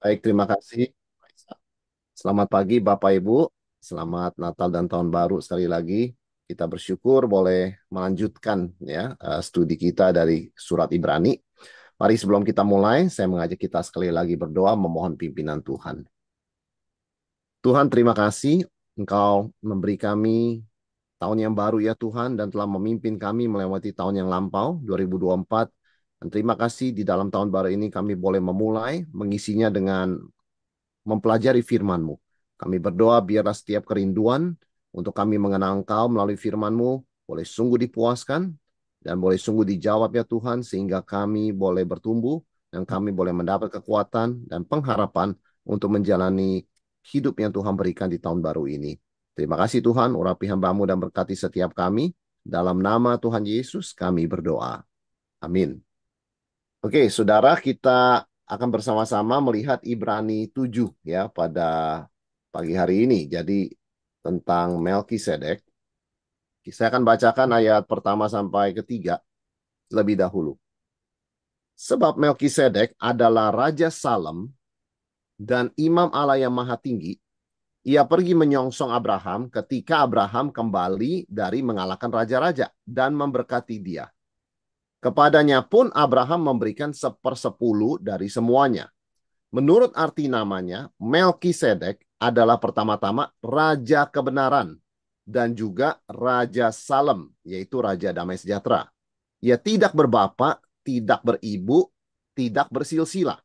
Baik, terima kasih. Selamat pagi Bapak Ibu. Selamat Natal dan Tahun Baru sekali lagi. Kita bersyukur boleh melanjutkan studi kita dari surat Ibrani. Mari sebelum kita mulai, saya mengajak kita sekali lagi berdoa memohon pimpinan Tuhan. Tuhan, terima kasih Engkau memberi kami tahun yang baru ya Tuhan dan telah memimpin kami melewati tahun yang lampau 2024. Dan terima kasih di dalam tahun baru ini kami boleh memulai mengisinya dengan mempelajari firman-Mu. Kami berdoa biarlah setiap kerinduan untuk kami mengenal Engkau melalui firman-Mu boleh sungguh dipuaskan dan boleh sungguh dijawab ya Tuhan sehingga kami boleh bertumbuh dan kami boleh mendapat kekuatan dan pengharapan untuk menjalani hidup yang Tuhan berikan di tahun baru ini. Terima kasih Tuhan, urapi hamba-Mu dan berkati setiap kami. Dalam nama Tuhan Yesus kami berdoa. Amin. Oke, saudara, kita akan bersama-sama melihat Ibrani 7 ya pada pagi hari ini. Jadi tentang Melkisedek. Saya akan bacakan ayat pertama sampai ketiga lebih dahulu. Sebab Melkisedek adalah Raja Salem dan Imam Allah yang Maha Tinggi. Ia pergi menyongsong Abraham ketika Abraham kembali dari mengalahkan raja-raja dan memberkati dia. Kepadanya pun Abraham memberikan 1/10 dari semuanya. Menurut arti namanya, Melkisedek adalah pertama-tama Raja Kebenaran dan juga Raja Salem, yaitu Raja Damai Sejahtera. Ia tidak berbapak, tidak beribu, tidak bersilsilah.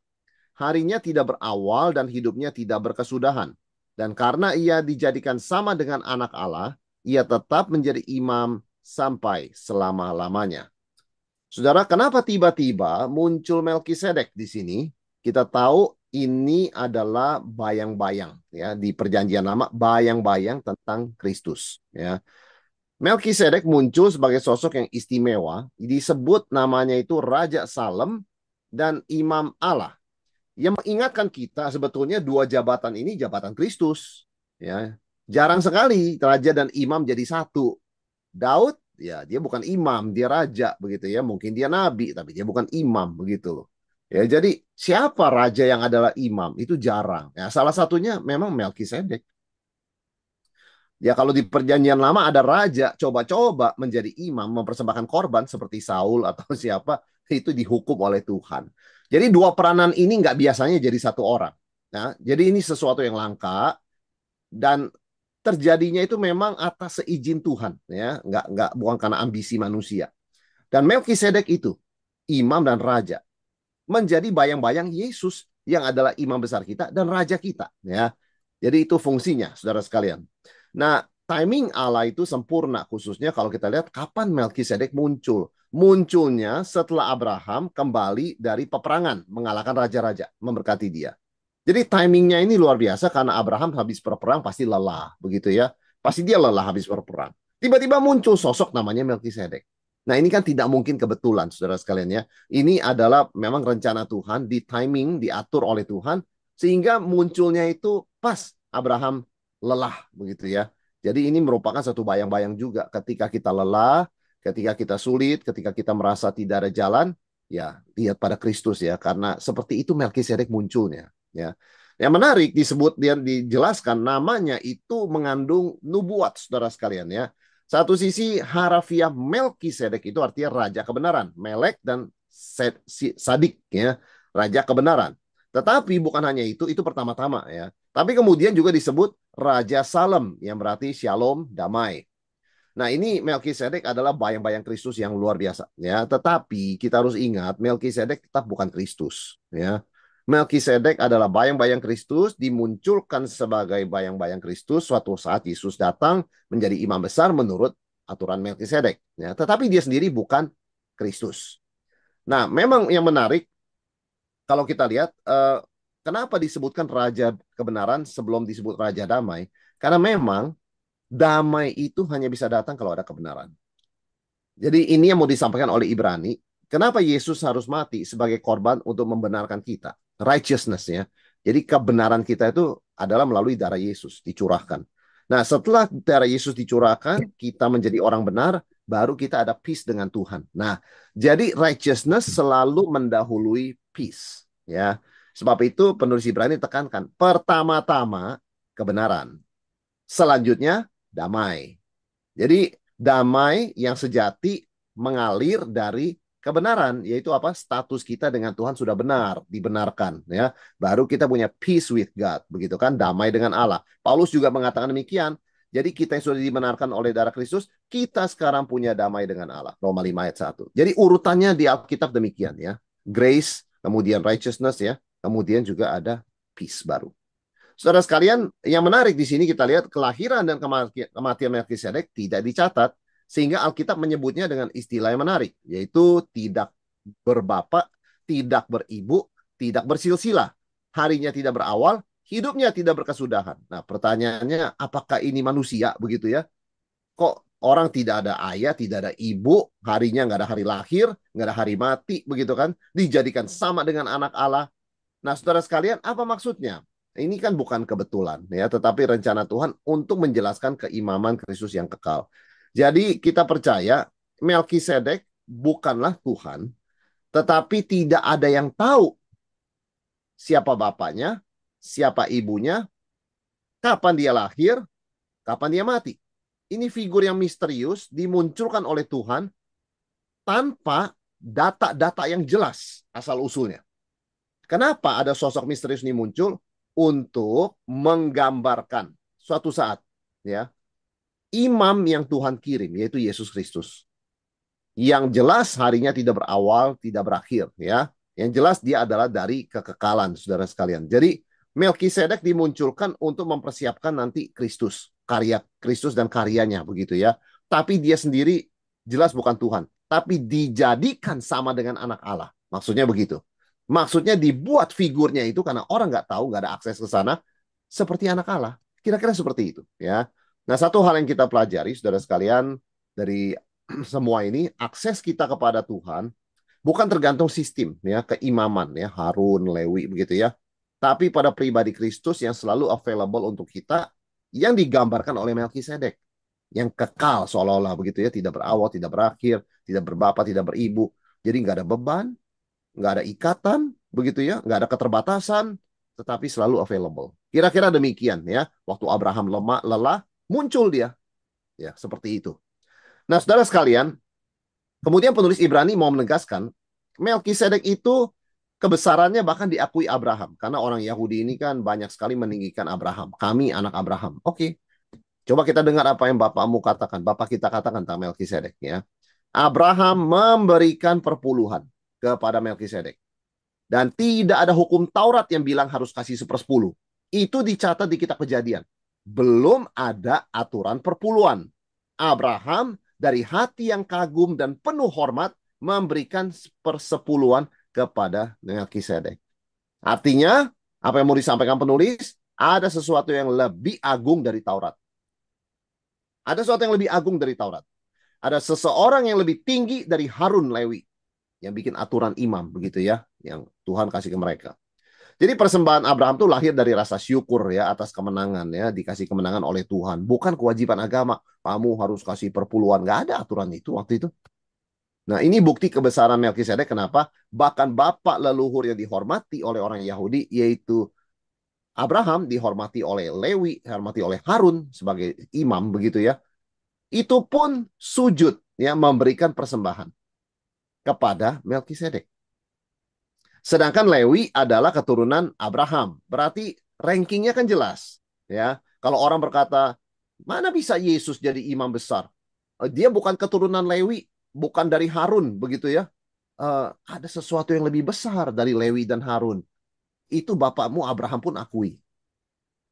Harinya tidak berawal dan hidupnya tidak berkesudahan. Dan karena ia dijadikan sama dengan anak Allah, ia tetap menjadi imam sampai selama-lamanya. Saudara, kenapa tiba-tiba muncul Melkisedek di sini? Kita tahu ini adalah bayang-bayang ya di Perjanjian Lama, bayang-bayang tentang Kristus ya. Melkisedek muncul sebagai sosok yang istimewa, disebut namanya itu Raja Salem dan Imam Allah. Yang mengingatkan kita sebetulnya dua jabatan ini jabatan Kristus ya. Jarang sekali raja dan imam jadi satu. Daud ya dia bukan imam, dia raja begitu ya. Mungkin dia nabi tapi dia bukan imam begitu loh. Ya jadi siapa raja yang adalah imam itu jarang. Ya salah satunya memang Melkisedek. Ya kalau di perjanjian lama ada raja coba-coba menjadi imam mempersembahkan korban seperti Saul atau siapa itu dihukum oleh Tuhan. Jadi dua peranan ini nggak biasanya jadi satu orang. Nah, jadi ini sesuatu yang langka dan terjadinya itu memang atas seizin Tuhan ya nggak bukan karena ambisi manusia dan Melkisedek itu imam dan raja menjadi bayang-bayang Yesus yang adalah imam besar kita dan raja kita ya jadi itu fungsinya saudara sekalian. Nah, timing Allah itu sempurna khususnya kalau kita lihat kapan Melkisedek munculnya setelah Abraham kembali dari peperangan mengalahkan raja-raja memberkati dia. Jadi timingnya ini luar biasa karena Abraham habis berperang pasti lelah, begitu ya. Pasti dia lelah habis berperang. Tiba-tiba muncul sosok namanya Melkisedek. Nah ini kan tidak mungkin kebetulan, saudara sekalian ya. Ini adalah memang rencana Tuhan, di timing, diatur oleh Tuhan, sehingga munculnya itu pas Abraham lelah, begitu ya. Jadi ini merupakan satu bayang-bayang juga ketika kita lelah, ketika kita sulit, ketika kita merasa tidak ada jalan, ya lihat pada Kristus ya. Karena seperti itu Melkisedek munculnya. Ya. Yang menarik disebut dia dijelaskan namanya itu mengandung nubuat saudara sekalian ya. Satu sisi harafiah Melkisedek itu artinya raja kebenaran, Melek dan Sadik ya, raja kebenaran. Tetapi bukan hanya itu pertama-tama ya. Tapi kemudian juga disebut Raja Salem yang berarti Shalom, damai. Nah, ini Melkisedek adalah bayang-bayang Kristus yang luar biasa ya. Tetapi kita harus ingat Melkisedek tetap bukan Kristus ya. Melkisedek adalah bayang-bayang Kristus dimunculkan sebagai bayang-bayang Kristus suatu saat Yesus datang menjadi imam besar menurut aturan Melkisedek ya. Tetapi dia sendiri bukan Kristus. Nah, memang yang menarik kalau kita lihat kenapa disebutkan raja kebenaran sebelum disebut raja damai? Karena memang damai itu hanya bisa datang kalau ada kebenaran. Jadi ini yang mau disampaikan oleh Ibrani. Kenapa Yesus harus mati sebagai korban untuk membenarkan kita? Righteousness ya. Jadi kebenaran kita itu adalah melalui darah Yesus dicurahkan. Nah setelah darah Yesus dicurahkan, kita menjadi orang benar, baru kita ada peace dengan Tuhan. Nah jadi righteousness selalu mendahului peace. Ya. Sebab itu penulis Ibrani tekankan, pertama-tama kebenaran, selanjutnya damai. Jadi damai yang sejati mengalir dari kebenaran, yaitu apa? Status kita dengan Tuhan sudah benar, dibenarkan, ya. Baru kita punya peace with God, begitu kan? Damai dengan Allah. Paulus juga mengatakan demikian. Jadi kita yang sudah dibenarkan oleh darah Kristus, kita sekarang punya damai dengan Allah. Roma 5 ayat 1. Jadi urutannya di Alkitab demikian, ya. Grace, kemudian righteousness, ya. Kemudian juga ada peace baru. Saudara sekalian, yang menarik di sini kita lihat kelahiran dan kematian Melkisedek tidak dicatat, sehingga Alkitab menyebutnya dengan istilah yang menarik, yaitu tidak berbapak, tidak beribu, tidak bersilsilah. Harinya tidak berawal, hidupnya tidak berkesudahan. Nah, pertanyaannya, apakah ini manusia begitu ya? Kok orang tidak ada ayah, tidak ada ibu, harinya nggak ada hari lahir, nggak ada hari mati, begitu kan? Dijadikan sama dengan anak Allah. Nah, saudara sekalian, apa maksudnya? Ini kan bukan kebetulan, ya, tetapi rencana Tuhan untuk menjelaskan keimaman Kristus yang kekal. Jadi kita percaya Melkisedek bukanlah Tuhan, tetapi tidak ada yang tahu siapa bapaknya, siapa ibunya, kapan dia lahir, kapan dia mati. Ini figur yang misterius dimunculkan oleh Tuhan tanpa data-data yang jelas asal-usulnya. Kenapa ada sosok misterius ini muncul? Untuk menggambarkan suatu saat, ya, imam yang Tuhan kirim, yaitu Yesus Kristus. Yang jelas harinya tidak berawal, tidak berakhir, ya. Yang jelas dia adalah dari kekekalan, saudara sekalian. Jadi Melkisedek dimunculkan untuk mempersiapkan nanti Kristus, karya Kristus dan karyanya, begitu ya. Tapi dia sendiri jelas bukan Tuhan, tapi dijadikan sama dengan anak Allah. Maksudnya begitu. Maksudnya dibuat figurnya itu karena orang nggak tahu, nggak ada akses ke sana, seperti anak Allah. Kira-kira seperti itu, ya. Nah, satu hal yang kita pelajari, saudara sekalian, dari semua ini, akses kita kepada Tuhan bukan tergantung sistem, ya, keimaman, ya, Harun, Lewi, begitu ya. Tapi pada pribadi Kristus yang selalu available untuk kita, yang digambarkan oleh Melkisedek, yang kekal seolah-olah begitu ya, tidak berawal, tidak berakhir, tidak berbapak, tidak beribu. Jadi nggak ada beban, nggak ada ikatan, begitu ya, nggak ada keterbatasan, tetapi selalu available. Kira-kira demikian ya. Waktu Abraham lemah, lelah, muncul dia, ya, seperti itu. Nah, saudara sekalian, kemudian penulis Ibrani mau menegaskan, Melkisedek itu kebesarannya bahkan diakui Abraham. Karena orang Yahudi ini kan banyak sekali meninggikan Abraham. Kami anak Abraham. Oke, coba kita dengar apa yang bapakmu katakan. Bapak kita katakan tentang Melkisedek, ya. Abraham memberikan perpuluhan kepada Melkisedek. Dan tidak ada hukum Taurat yang bilang harus kasih 1/10. Itu dicatat di kitab Kejadian. Belum ada aturan perpuluhan. Abraham dari hati yang kagum dan penuh hormat memberikan 1/10 kepada Melkisedek. Artinya, apa yang mau disampaikan penulis? Ada sesuatu yang lebih agung dari Taurat. Ada sesuatu yang lebih agung dari Taurat. Ada seseorang yang lebih tinggi dari Harun Lewi yang bikin aturan imam, begitu ya, yang Tuhan kasih ke mereka. Jadi persembahan Abraham itu lahir dari rasa syukur ya atas kemenangan, ya, dikasih kemenangan oleh Tuhan, bukan kewajiban agama. Kamu harus kasih perpuluhan, nggak ada aturan itu waktu itu. Nah, ini bukti kebesaran Melkisedek. Kenapa? Bahkan bapak leluhur yang dihormati oleh orang Yahudi, yaitu Abraham, dihormati oleh Lewi, dihormati oleh Harun sebagai imam, begitu ya. Itu pun sujud, ya, memberikan persembahan kepada Melkisedek. Sedangkan Lewi adalah keturunan Abraham. Berarti rankingnya kan jelas. Ya, kalau orang berkata, mana bisa Yesus jadi imam besar? Dia bukan keturunan Lewi, bukan dari Harun, begitu ya. Ada sesuatu yang lebih besar dari Lewi dan Harun. Itu bapakmu Abraham pun akui.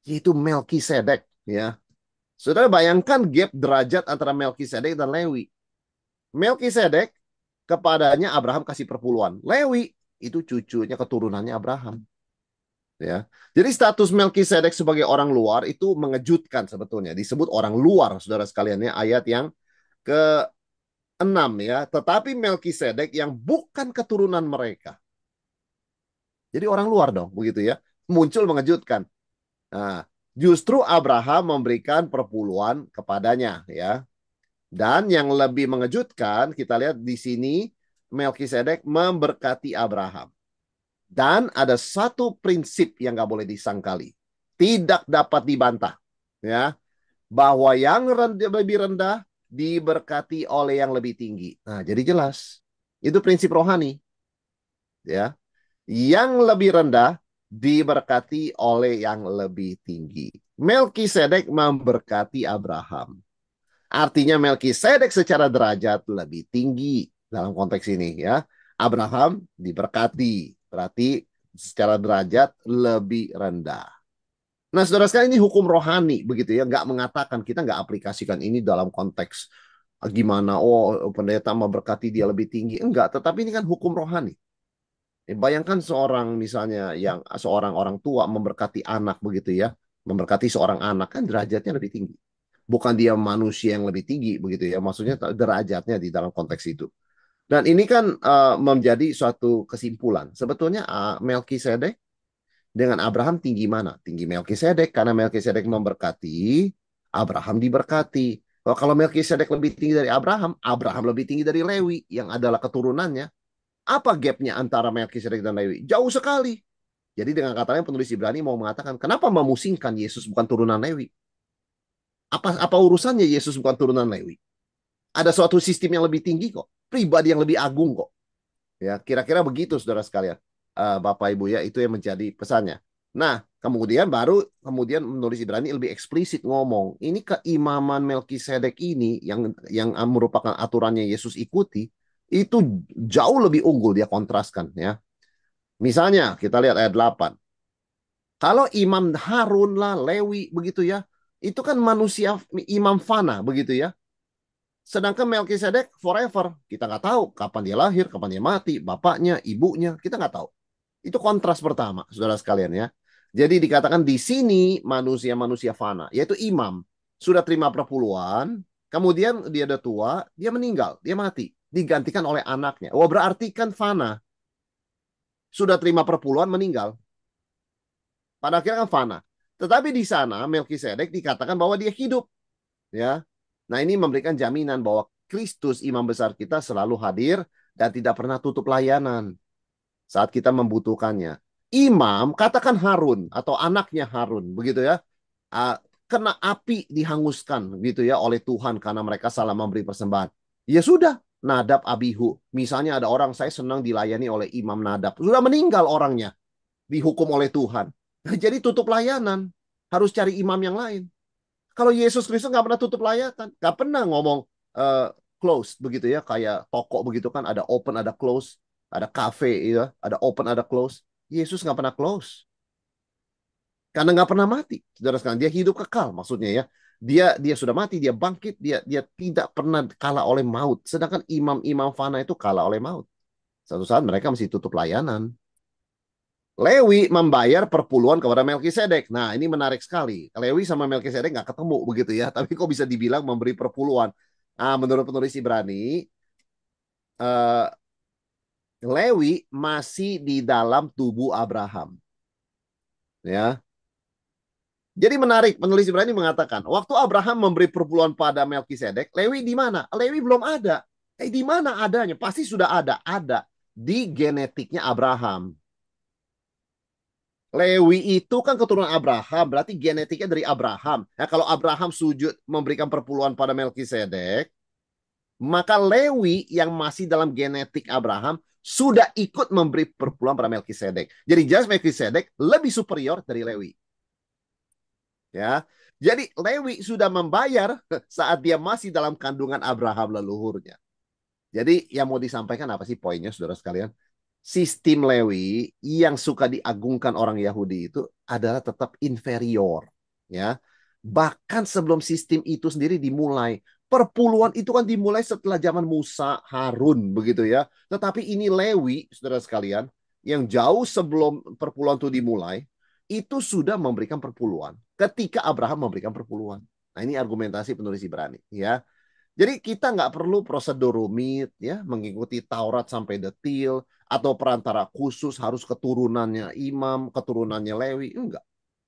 Yaitu Melkisedek. Ya. Saudara bayangkan gap derajat antara Melkisedek dan Lewi. Melkisedek kepadanya Abraham kasih perpuluhan. Lewi itu cucunya, keturunannya Abraham. Ya. Jadi status Melkisedek sebagai orang luar itu mengejutkan sebetulnya. Disebut orang luar, saudara sekalian, ya, ayat yang ke-6 ya. Tetapi Melkisedek yang bukan keturunan mereka. Jadi orang luar dong, begitu ya. Muncul mengejutkan. Nah, justru Abraham memberikan perpuluhan kepadanya, ya. Dan yang lebih mengejutkan, kita lihat di sini Melkisedek memberkati Abraham. Dan ada satu prinsip yang nggak boleh disangkali, tidak dapat dibantah, ya, bahwa yang lebih rendah diberkati oleh yang lebih tinggi. Nah, jadi jelas itu prinsip rohani, ya. Yang lebih rendah diberkati oleh yang lebih tinggi. Melkisedek memberkati Abraham. Artinya Melkisedek secara derajat lebih tinggi dalam konteks ini, ya. Abraham diberkati, berarti secara derajat lebih rendah. Nah, saudara sekalian, ini hukum rohani begitu ya, nggak mengatakan, kita nggak aplikasikan ini dalam konteks gimana, oh pendeta memberkati dia lebih tinggi, enggak, tetapi ini kan hukum rohani. Bayangkan seorang misalnya yang seorang orang tua memberkati anak begitu ya, memberkati seorang anak kan derajatnya lebih tinggi. Bukan dia manusia yang lebih tinggi begitu ya, maksudnya derajatnya di dalam konteks itu. Dan ini kan menjadi suatu kesimpulan. Sebetulnya Melkisedek dengan Abraham tinggi mana? Tinggi Melkisedek karena Melkisedek memberkati, Abraham diberkati. Kalau Melkisedek lebih tinggi dari Abraham, Abraham lebih tinggi dari Lewi yang adalah keturunannya. Apa gapnya antara Melkisedek dan Lewi? Jauh sekali. Jadi dengan kata lain penulis Ibrani mau mengatakan, kenapa memusingkan Yesus bukan turunan Lewi? Apa urusannya Yesus bukan turunan Lewi? Ada suatu sistem yang lebih tinggi kok, pribadi yang lebih agung kok. Ya, kira-kira begitu saudara sekalian. Bapak Ibu ya, itu yang menjadi pesannya. Nah, kemudian menulis Ibrani lebih eksplisit ngomong, ini keimaman Melkisedek ini yang merupakan aturannya Yesus ikuti, itu jauh lebih unggul, dia kontraskan ya. Misalnya kita lihat ayat 8. Kalau Imam Harun lah, Lewi begitu ya, itu kan manusia imam fana begitu ya. Sedangkan Melkisedek forever. Kita nggak tahu kapan dia lahir, kapan dia mati, bapaknya, ibunya, kita nggak tahu. Itu kontras pertama, saudara sekalian ya. Jadi dikatakan di sini manusia-manusia fana, yaitu imam. Sudah terima perpuluhan, kemudian dia udah tua, dia meninggal, dia mati. Digantikan oleh anaknya. Wah, berarti kan fana. Sudah terima perpuluhan, meninggal. Pada akhirnya kan fana. Tetapi di sana Melkisedek dikatakan bahwa dia hidup, ya. Nah, ini memberikan jaminan bahwa Kristus imam besar kita selalu hadir dan tidak pernah tutup layanan saat kita membutuhkannya. Imam, katakan Harun atau anaknya Harun, begitu ya. Kena api dihanguskan gitu ya oleh Tuhan karena mereka salah memberi persembahan. Ya sudah, Nadab Abihu. Misalnya ada orang, saya senang dilayani oleh Imam Nadab. Sudah meninggal orangnya, dihukum oleh Tuhan. Jadi tutup layanan, harus cari imam yang lain. Kalau Yesus Kristus nggak pernah tutup layanan, nggak pernah ngomong close begitu ya, kayak toko begitu kan, ada open, ada close, ada cafe ya, ada open, ada close. Yesus nggak pernah close karena nggak pernah mati, saudara sekalian. Dia hidup kekal, maksudnya ya. Dia sudah mati, dia bangkit, dia tidak pernah kalah oleh maut. Sedangkan imam-imam fana itu kalah oleh maut. Satu saat mereka mesti tutup layanan. Lewi membayar perpuluhan kepada Melkisedek. Nah, ini menarik sekali. Lewi sama Melkisedek nggak ketemu begitu ya, tapi kok bisa dibilang memberi perpuluhan? Menurut penulis Ibrani, eh, Lewi masih di dalam tubuh Abraham. Ya, jadi menarik. Penulis Ibrani mengatakan, waktu Abraham memberi perpuluhan pada Melkisedek, Lewi di mana? Lewi belum ada. Di mana adanya? Pasti sudah ada. Ada di genetiknya Abraham. Lewi itu kan keturunan Abraham, berarti genetiknya dari Abraham. Nah, kalau Abraham sujud memberikan perpuluhan pada Melkisedek, maka Lewi yang masih dalam genetik Abraham sudah ikut memberi perpuluhan pada Melkisedek. Jadi jelas Melkisedek lebih superior dari Lewi. Ya, jadi Lewi sudah membayar saat dia masih dalam kandungan Abraham leluhurnya. Jadi yang mau disampaikan apa sih poinnya, saudara sekalian? Sistem Lewi yang suka diagungkan orang Yahudi itu adalah tetap inferior, ya. Bahkan sebelum sistem itu sendiri dimulai, perpuluhan itu kan dimulai setelah zaman Musa, Harun begitu ya. Tetapi ini Lewi, saudara sekalian, yang jauh sebelum perpuluhan itu dimulai, itu sudah memberikan perpuluhan ketika Abraham memberikan perpuluhan. Nah, ini argumentasi penulis Ibrani, ya. Jadi kita nggak perlu prosedur rumit ya, mengikuti Taurat sampai detil atau perantara khusus harus keturunannya imam, keturunannya Lewi, enggak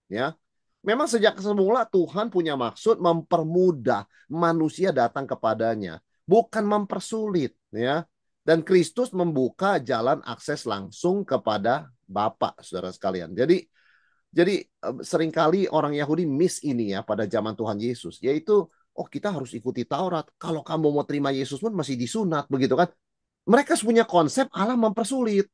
ya. Memang sejak semula Tuhan punya maksud mempermudah manusia datang kepadanya, bukan mempersulit ya. Dan Kristus membuka jalan akses langsung kepada bapak, saudara sekalian. Jadi seringkali orang Yahudi miss ini ya pada zaman Tuhan Yesus, yaitu oh kita harus ikuti Taurat. Kalau kamu mau terima Yesus pun masih disunat, begitu kan? Mereka punya konsep Allah mempersulit.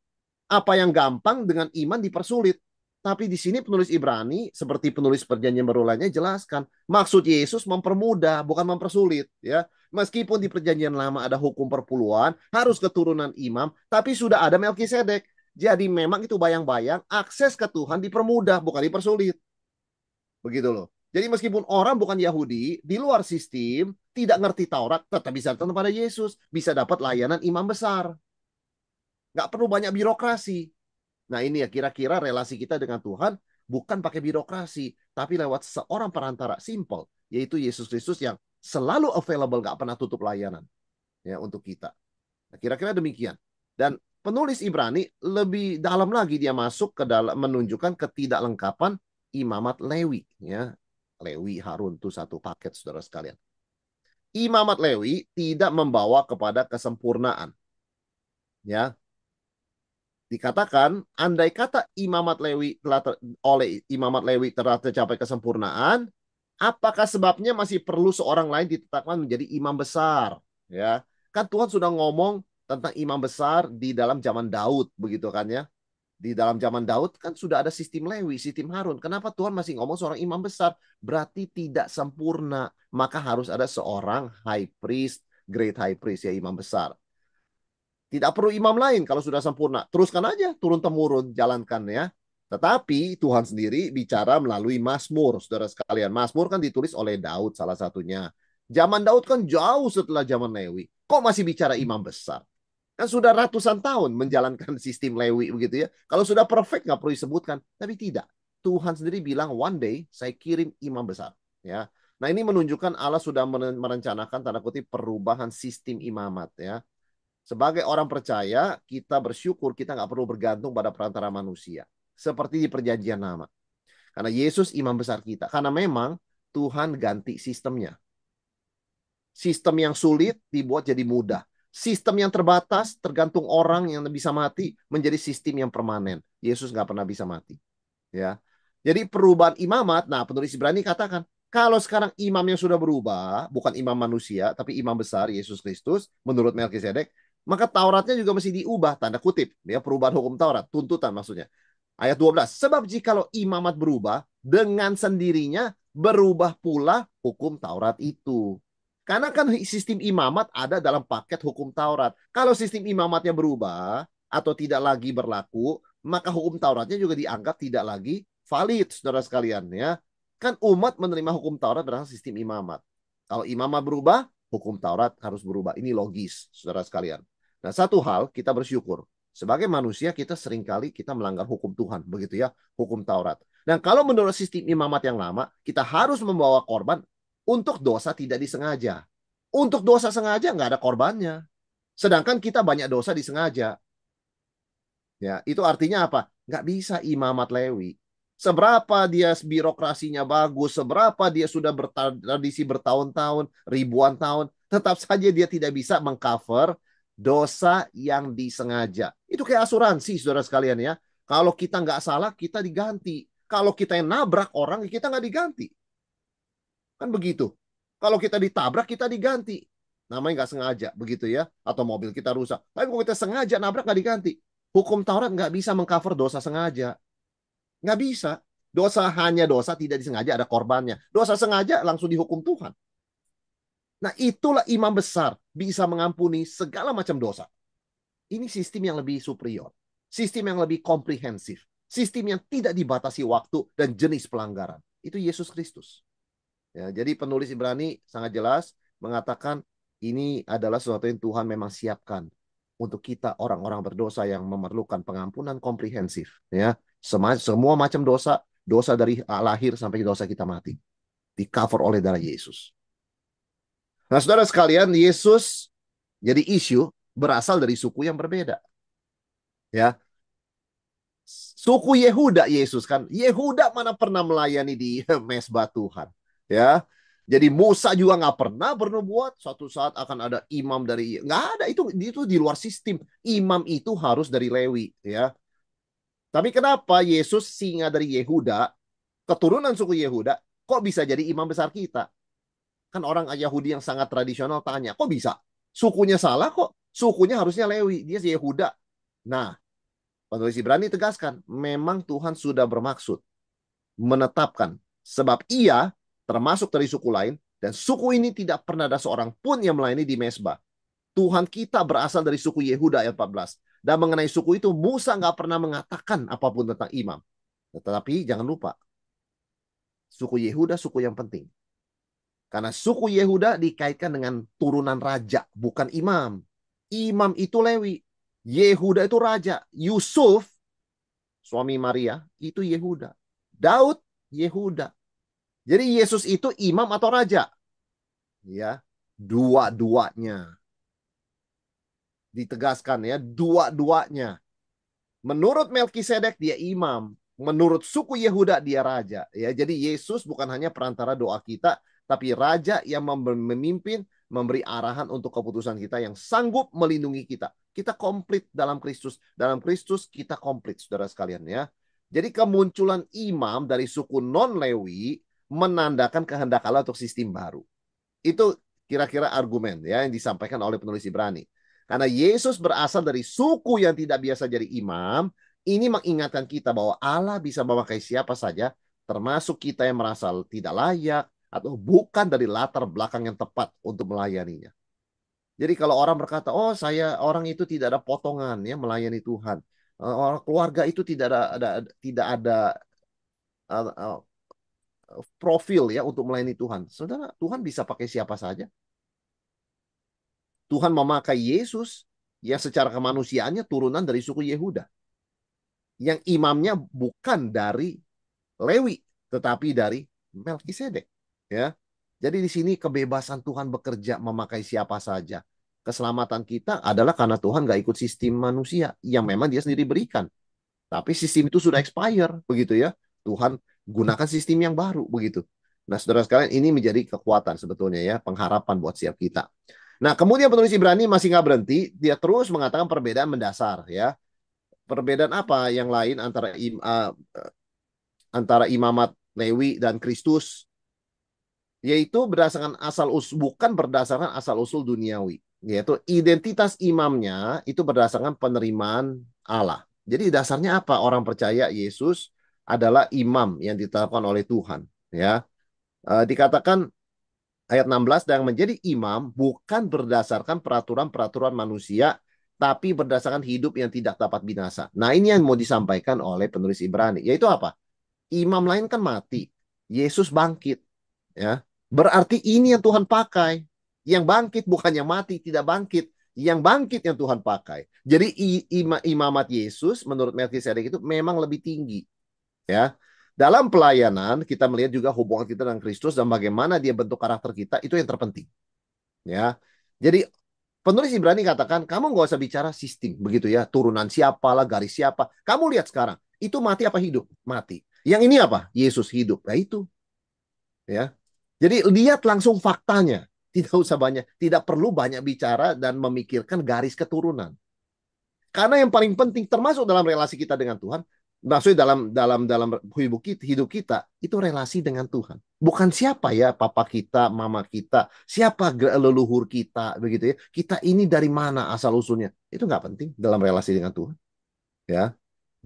Apa yang gampang dengan iman dipersulit. Tapi di sini penulis Ibrani seperti penulis Perjanjian Baru lainnya jelaskan maksud Yesus mempermudah bukan mempersulit ya. Meskipun di Perjanjian Lama ada hukum perpuluhan, harus keturunan imam, tapi sudah ada Melkisedek. Jadi memang itu bayang-bayang akses ke Tuhan dipermudah bukan dipersulit. Begitu loh. Jadi meskipun orang bukan Yahudi, di luar sistem, tidak ngerti Taurat, tetap bisa datang pada Yesus. Bisa dapat layanan imam besar. Nggak perlu banyak birokrasi. Nah ini ya kira-kira relasi kita dengan Tuhan bukan pakai birokrasi, tapi lewat seorang perantara simple, yaitu Yesus Kristus yang selalu available, nggak pernah tutup layanan ya untuk kita. Nah, kira-kira demikian. Dan penulis Ibrani lebih dalam lagi dia masuk ke dalam menunjukkan ketidaklengkapan imamat Lewi ya. Lewi Harun itu satu paket saudara sekalian. Imamat Lewi tidak membawa kepada kesempurnaan. Ya, dikatakan andai kata oleh imamat Lewi telah tercapai kesempurnaan, apakah sebabnya masih perlu seorang lain ditetapkan menjadi imam besar? Ya, kan Tuhan sudah ngomong tentang imam besar di dalam zaman Daud, begitu kan ya? Di dalam zaman Daud kan sudah ada sistem Lewi, sistem Harun. Kenapa Tuhan masih ngomong seorang imam besar? Berarti tidak sempurna. Maka harus ada seorang high priest, great high priest ya imam besar. Tidak perlu imam lain kalau sudah sempurna. Teruskan aja, turun-temurun, jalankan ya. Tetapi Tuhan sendiri bicara melalui Mazmur, saudara sekalian. Mazmur kan ditulis oleh Daud salah satunya. Zaman Daud kan jauh setelah zaman Lewi. Kok masih bicara imam besar? Kan sudah ratusan tahun menjalankan sistem Lewi begitu ya. Kalau sudah perfect nggak perlu disebutkan. Tapi tidak. Tuhan sendiri bilang one day saya kirim imam besar. Ya. Nah ini menunjukkan Allah sudah merencanakan tanda kutip perubahan sistem imamat ya. Sebagai orang percaya, kita bersyukur kita nggak perlu bergantung pada perantara manusia. Seperti di Perjanjian Lama. Karena Yesus imam besar kita. Karena memang Tuhan ganti sistemnya. Sistem yang sulit dibuat jadi mudah. Sistem yang terbatas, tergantung orang yang bisa mati, menjadi sistem yang permanen. Yesus nggak pernah bisa mati. Ya. Jadi perubahan imamat, nah penulis Ibrani katakan, kalau sekarang imamnya sudah berubah, bukan imam manusia, tapi imam besar, Yesus Kristus, menurut Melkisedek, maka Tauratnya juga mesti diubah, tanda kutip. Ya, perubahan hukum Taurat, tuntutan maksudnya. Ayat 12, sebab jikalau imamat berubah, dengan sendirinya berubah pula hukum Taurat itu. Karena kan sistem imamat ada dalam paket hukum Taurat. Kalau sistem imamatnya berubah atau tidak lagi berlaku, maka hukum Tauratnya juga dianggap tidak lagi valid, saudara sekalian ya. Kan umat menerima hukum Taurat berdasarkan sistem imamat. Kalau imamat berubah, hukum Taurat harus berubah. Ini logis, saudara sekalian. Nah, satu hal kita bersyukur. Sebagai manusia kita seringkali kita melanggar hukum Tuhan, begitu ya, hukum Taurat. Dan kalau menurut sistem imamat yang lama, kita harus membawa korban untuk dosa tidak disengaja. Untuk dosa sengaja nggak ada korbannya. Sedangkan kita banyak dosa disengaja. Ya, itu artinya apa? Nggak bisa imamat Lewi. Seberapa dia birokrasinya bagus, seberapa dia sudah bertradisi bertahun-tahun, ribuan tahun, tetap saja dia tidak bisa mengcover dosa yang disengaja. Itu kayak asuransi, saudara sekalian ya. Kalau kita nggak salah, kita diganti. Kalau kita yang nabrak orang, kita nggak diganti. Kan begitu. Kalau kita ditabrak, kita diganti. Namanya nggak sengaja, begitu ya. Atau mobil kita rusak. Tapi kalau kita sengaja nabrak, nggak diganti. Hukum Taurat nggak bisa mengcover dosa sengaja. Nggak bisa. Dosa hanya dosa tidak disengaja ada korbannya. Dosa sengaja langsung dihukum Tuhan. Nah itulah imam besar bisa mengampuni segala macam dosa. Ini sistem yang lebih superior. Sistem yang lebih komprehensif. Sistem yang tidak dibatasi waktu dan jenis pelanggaran. Itu Yesus Kristus. Ya, jadi penulis Ibrani sangat jelas mengatakan ini adalah sesuatu yang Tuhan memang siapkan untuk kita orang-orang berdosa yang memerlukan pengampunan komprehensif. Ya, semua macam dosa, dosa dari lahir sampai dosa kita mati, di cover oleh darah Yesus. Nah, saudara sekalian, Yesus jadi isu berasal dari suku yang berbeda. Ya, suku Yehuda Yesus kan. Yehuda mana pernah melayani di mesbah Tuhan. Ya. Jadi Musa juga nggak pernah bernubuat. Suatu saat akan ada imam dari nggak ada itu di luar sistem. Imam itu harus dari Lewi ya. Tapi kenapa Yesus singa dari Yehuda, keturunan suku Yehuda, kok bisa jadi imam besar kita? Kan orang Yahudi yang sangat tradisional tanya, kok bisa? Sukunya salah kok. Sukunya harusnya Lewi, dia Yehuda. Nah, penulis Ibrani tegaskan, memang Tuhan sudah bermaksud menetapkan. Sebab ia termasuk dari suku lain, dan suku ini tidak pernah ada seorang pun yang melayani di mezbah. Tuhan kita berasal dari suku Yehuda ayat 14. Dan mengenai suku itu, Musa nggak pernah mengatakan apapun tentang imam. Tetapi jangan lupa, suku Yehuda suku yang penting. Karena suku Yehuda dikaitkan dengan turunan raja, bukan imam. Imam itu Lewi. Yehuda itu raja. Yusuf, suami Maria, itu Yehuda. Daud, Yehuda. Jadi Yesus itu imam atau raja? Ya, dua-duanya. Ditegaskan ya, dua-duanya. Menurut Melkisedek dia imam, menurut suku Yehuda dia raja. Ya, jadi Yesus bukan hanya perantara doa kita, tapi raja yang memimpin, memberi arahan untuk keputusan kita yang sanggup melindungi kita. Kita komplit dalam Kristus. Dalam Kristus kita komplit, saudara sekalian ya. Jadi kemunculan imam dari suku non-Lewi menandakan kehendak Allah untuk sistem baru. Itu kira-kira argumen ya yang disampaikan oleh penulis Ibrani. Karena Yesus berasal dari suku yang tidak biasa jadi imam, ini mengingatkan kita bahwa Allah bisa memakai siapa saja, termasuk kita yang merasa tidak layak atau bukan dari latar belakang yang tepat untuk melayaninya. Jadi kalau orang berkata, oh saya orang itu tidak ada potongan ya melayani Tuhan, orang keluarga itu tidak ada uh, uh, profil ya untuk melayani Tuhan. Saudara, Tuhan bisa pakai siapa saja. Tuhan memakai Yesus yang secara kemanusiaannya turunan dari suku Yehuda. Yang imamnya bukan dari Lewi, tetapi dari Melkisedek. Ya. Jadi di sini kebebasan Tuhan bekerja memakai siapa saja. Keselamatan kita adalah karena Tuhan gak ikut sistem manusia yang memang dia sendiri berikan. Tapi sistem itu sudah expire, begitu ya. Tuhan gunakan sistem yang baru, begitu. Nah, saudara sekalian, ini menjadi kekuatan sebetulnya ya, pengharapan buat setiap kita. Nah, kemudian penulis Ibrani masih nggak berhenti, dia terus mengatakan perbedaan mendasar ya. Perbedaan apa yang lain antara imamat Lewi dan Kristus, yaitu berdasarkan asal usul, bukan berdasarkan asal usul duniawi, yaitu identitas imamnya itu berdasarkan penerimaan Allah. Jadi dasarnya apa? Orang percaya Yesus adalah imam yang ditetapkan oleh Tuhan. Ya, dikatakan ayat 16, dan menjadi imam bukan berdasarkan peraturan-peraturan manusia, tapi berdasarkan hidup yang tidak dapat binasa. Nah, ini yang mau disampaikan oleh penulis Ibrani, yaitu apa? Imam lain kan mati, Yesus bangkit, ya. Berarti ini yang Tuhan pakai. Yang bangkit bukan yang mati, tidak bangkit. Yang bangkit yang Tuhan pakai. Jadi imamat Yesus menurut Melkisedek itu memang lebih tinggi, ya. Dalam pelayanan kita melihat juga hubungan kita dengan Kristus dan bagaimana dia bentuk karakter kita, itu yang terpenting, ya. Jadi penulis Ibrani katakan, kamu nggak usah bicara sistem begitu ya, turunan siapa lah, garis siapa. Kamu lihat sekarang, itu mati apa hidup? Mati. Yang ini apa? Yesus hidup. Nah itu, ya. Jadi lihat langsung faktanya. Tidak usah banyak, tidak perlu banyak bicara dan memikirkan garis keturunan. Karena yang paling penting termasuk dalam relasi kita dengan Tuhan, maksudnya dalam hidup kita itu relasi dengan Tuhan. Bukan siapa ya papa kita, mama kita, siapa leluhur kita begitu ya. Kita ini dari mana asal usulnya? Itu nggak penting dalam relasi dengan Tuhan, ya.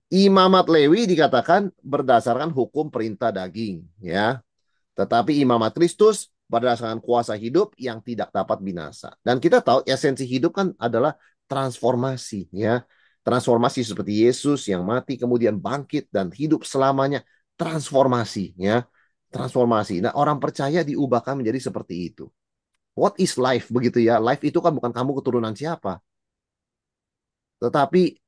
Imamat Lewi dikatakan berdasarkan hukum perintah daging, ya. Tetapi imamat Kristus berdasarkan kuasa hidup yang tidak dapat binasa. Dan kita tahu esensi hidup kan adalah transformasi, ya. Transformasi seperti Yesus yang mati kemudian bangkit dan hidup selamanya. Transformasi, ya. Transformasi. Nah, orang percaya diubahkan menjadi seperti itu. What is life begitu ya? Life itu kan bukan kamu keturunan siapa, tetapi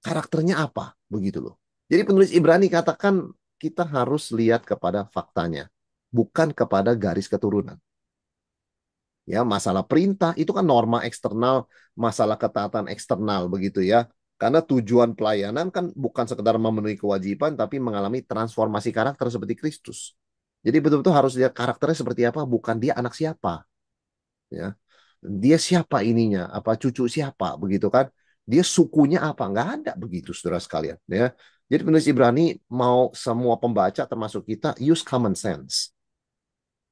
karakternya apa begitu loh. Jadi penulis Ibrani katakan kita harus lihat kepada faktanya, bukan kepada garis keturunan. Ya, masalah perintah itu kan norma eksternal, masalah ketaatan eksternal begitu ya. Karena tujuan pelayanan kan bukan sekedar memenuhi kewajiban, tapi mengalami transformasi karakter seperti Kristus. Jadi betul-betul harus lihat karakternya seperti apa, bukan dia anak siapa. Ya, dia siapa ininya, apa cucu siapa begitu kan? Dia sukunya apa? Nggak ada begitu, saudara sekalian. Ya, Jadi penulis Ibrani mau semua pembaca termasuk kita use common sense.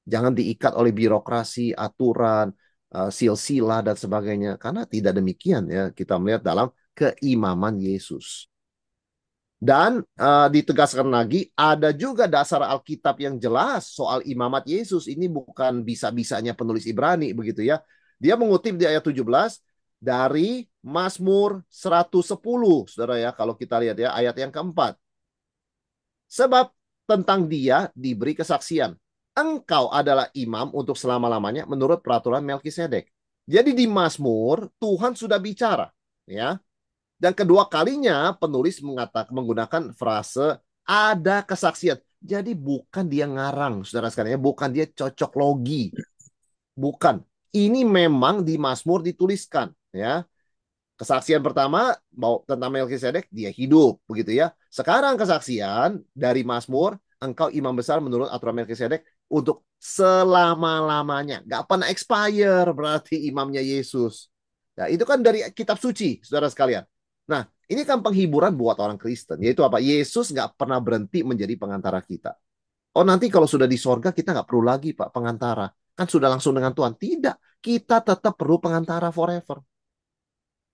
Jangan diikat oleh birokrasi, aturan, silsilah dan sebagainya. Karena tidak demikian ya kita melihat dalam keimaman Yesus. Dan ditegaskan lagi, ada juga dasar Alkitab yang jelas soal imamat Yesus. Ini bukan bisa-bisanya penulis Ibrani begitu ya. Dia mengutip di ayat 17 dari Mazmur 110, saudara ya. Kalau kita lihat ya, ayat yang keempat. Sebab tentang dia diberi kesaksian. Engkau adalah imam untuk selama-lamanya menurut peraturan Melkisedek. Jadi di Mazmur, Tuhan sudah bicara. Ya, dan kedua kalinya penulis menggunakan frase ada kesaksian. Jadi bukan dia ngarang, saudara sekalian, bukan dia cocok logi, bukan. Ini memang di Mazmur dituliskan, ya. Kesaksian pertama tentang Melkisedek, dia hidup, begitu ya. Sekarang kesaksian dari Mazmur, engkau imam besar menurut aturan Melkisedek untuk selama-lamanya. Gak pernah expire berarti imamnya Yesus. Ya, itu kan dari kitab suci, saudara sekalian. Nah, ini kan penghiburan buat orang Kristen, yaitu apa? Yesus nggak pernah berhenti menjadi pengantara kita. Oh, nanti kalau sudah di sorga, kita nggak perlu lagi, Pak, pengantara. Kan sudah langsung dengan Tuhan. Tidak, kita tetap perlu pengantara forever.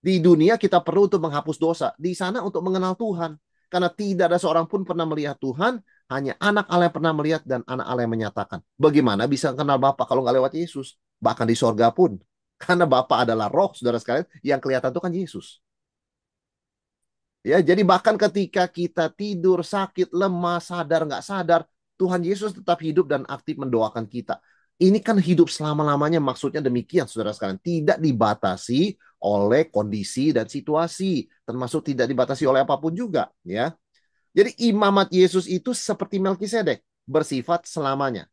Di dunia kita perlu untuk menghapus dosa. Di sana untuk mengenal Tuhan. Karena tidak ada seorang pun pernah melihat Tuhan. Hanya anak Allah yang pernah melihat dan anak Allah yang menyatakan. Bagaimana bisa kenal Bapa kalau nggak lewat Yesus? Bahkan di sorga pun. Karena Bapa adalah roh, saudara sekalian. Yang kelihatan itu kan Yesus. Ya, jadi bahkan ketika kita tidur, sakit, lemah, sadar, nggak sadar, Tuhan Yesus tetap hidup dan aktif mendoakan kita. Ini kan hidup selama-lamanya, maksudnya demikian, saudara sekalian. Tidak dibatasi oleh kondisi dan situasi, termasuk tidak dibatasi oleh apapun juga. Ya, jadi imamat Yesus itu seperti Melkisedek, bersifat selamanya.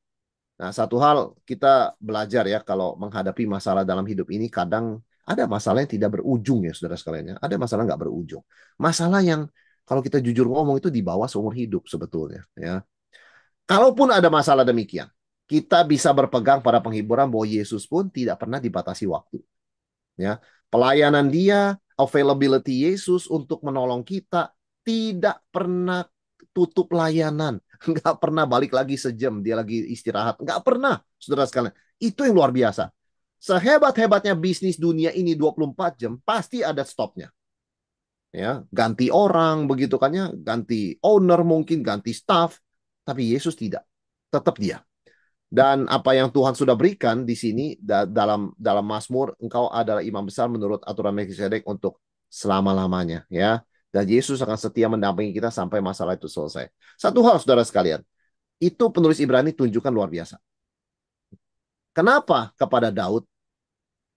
Nah, satu hal kita belajar ya, kalau menghadapi masalah dalam hidup ini, kadang ada masalah yang tidak berujung ya, saudara sekalian. Ya. Ada masalah nggak berujung. Masalah yang kalau kita jujur ngomong itu di bawah seumur hidup sebetulnya. Ya. Kalaupun ada masalah demikian, kita bisa berpegang pada penghiburan bahwa Yesus pun tidak pernah dibatasi waktu. Ya, pelayanan dia, availability Yesus untuk menolong kita tidak pernah tutup layanan, nggak pernah balik lagi sejam dia lagi istirahat, nggak pernah, saudara sekalian. Itu yang luar biasa. Sehebat-hebatnya bisnis dunia ini 24 jam, pasti ada stopnya. Ya, ganti orang begitu kan ya, ganti owner mungkin, ganti staff, tapi Yesus tidak, tetap dia. Dan apa yang Tuhan sudah berikan di sini dalam Mazmur, engkau adalah imam besar menurut aturan Melkisedek untuk selama-lamanya, ya. Dan Yesus akan setia mendampingi kita sampai masalah itu selesai. Satu hal, saudara sekalian, itu penulis Ibrani tunjukkan luar biasa. Kenapa kepada Daud